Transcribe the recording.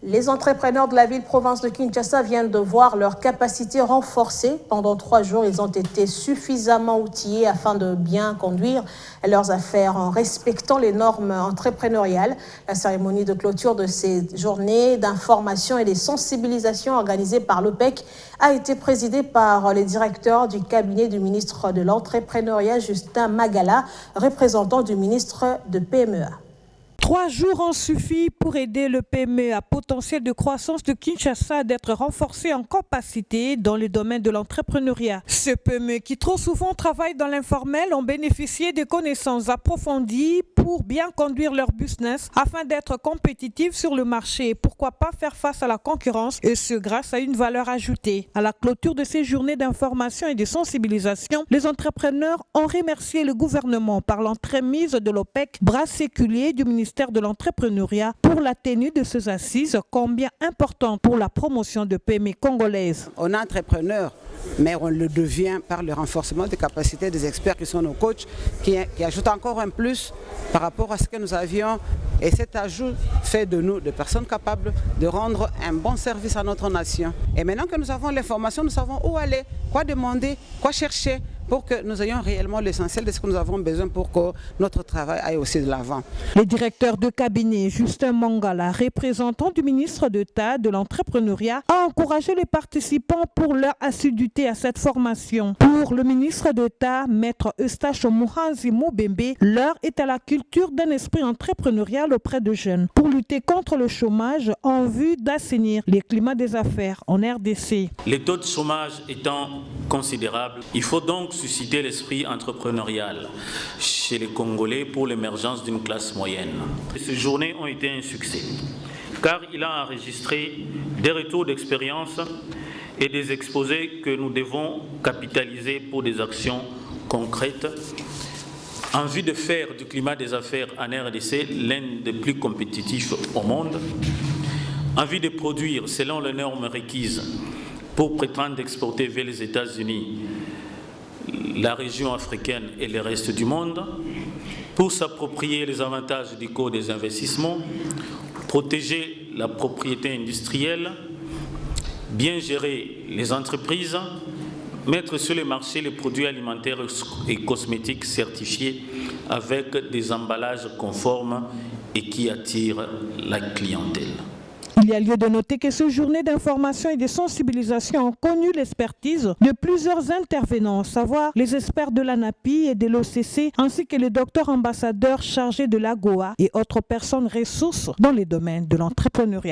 Les entrepreneurs de la ville-province de Kinshasa viennent de voir leurs capacités renforcées. Pendant 3 jours, ils ont été suffisamment outillés afin de bien conduire leurs affaires en respectant les normes entrepreneuriales. La cérémonie de clôture de ces journées d'information et de sensibilisation organisée par l'OPEC a été présidée par les directeurs du cabinet du ministre de l'Entrepreneuriat, Justin Magala, représentant du ministre de PMEA. 3 jours ont suffi pour aider le PME à potentiel de croissance de Kinshasa d'être renforcé en capacité dans le domaine de l'entrepreneuriat. Ce PME qui trop souvent travaille dans l'informel ont bénéficié de connaissances approfondies pour bien conduire leur business afin d'être compétitifs sur le marché. Pourquoi pas faire face à la concurrence et ce grâce à une valeur ajoutée. À la clôture de ces journées d'information et de sensibilisation, les entrepreneurs ont remercié le gouvernement par l'entremise de l'OPEC, bras séculier du ministère de l'Entrepreneuriat pour la tenue de ces assises combien importantes pour la promotion de PME congolaises. On est entrepreneur, mais on le devient par le renforcement des capacités des experts qui sont nos coachs, qui ajoutent encore un plus par rapport à ce que nous avions. Et cet ajout fait de nous des personnes capables de rendre un bon service à notre nation. Et maintenant que nous avons l'information, nous savons où aller, quoi demander, quoi chercher, pour que nous ayons réellement l'essentiel de ce que nous avons besoin pour que notre travail aille aussi de l'avant. Le directeur de cabinet, Justin Mangala, représentant du ministre d'État de l'Entrepreneuriat, a encouragé les participants pour leur assiduité à cette formation. Pour le ministre d'État, Maître Eustache Muhanzi Mobembe, l'heure est à la culture d'un esprit entrepreneurial auprès de jeunes pour lutter contre le chômage en vue d'assainir les climats des affaires en RDC. Les taux de chômage étant considérables, il faut donc susciter l'esprit entrepreneurial chez les Congolais pour l'émergence d'une classe moyenne. Ces journées ont été un succès, car il a enregistré des retours d'expérience et des exposés que nous devons capitaliser pour des actions concrètes en vue de faire du climat des affaires en RDC l'un des plus compétitifs au monde, en vue de produire selon les normes requises pour prétendre exporter vers les États-Unis, la région africaine et le reste du monde, pour s'approprier les avantages du code des investissements, protéger la propriété industrielle, bien gérer les entreprises, mettre sur le marché les produits alimentaires et cosmétiques certifiés avec des emballages conformes et qui attirent la clientèle. Il y a lieu de noter que ces journées d'information et de sensibilisation ont connu l'expertise de plusieurs intervenants, à savoir les experts de l'ANAPI et de l'OCC, ainsi que les docteurs ambassadeurs chargés de l'AGOA et autres personnes ressources dans les domaines de l'entrepreneuriat.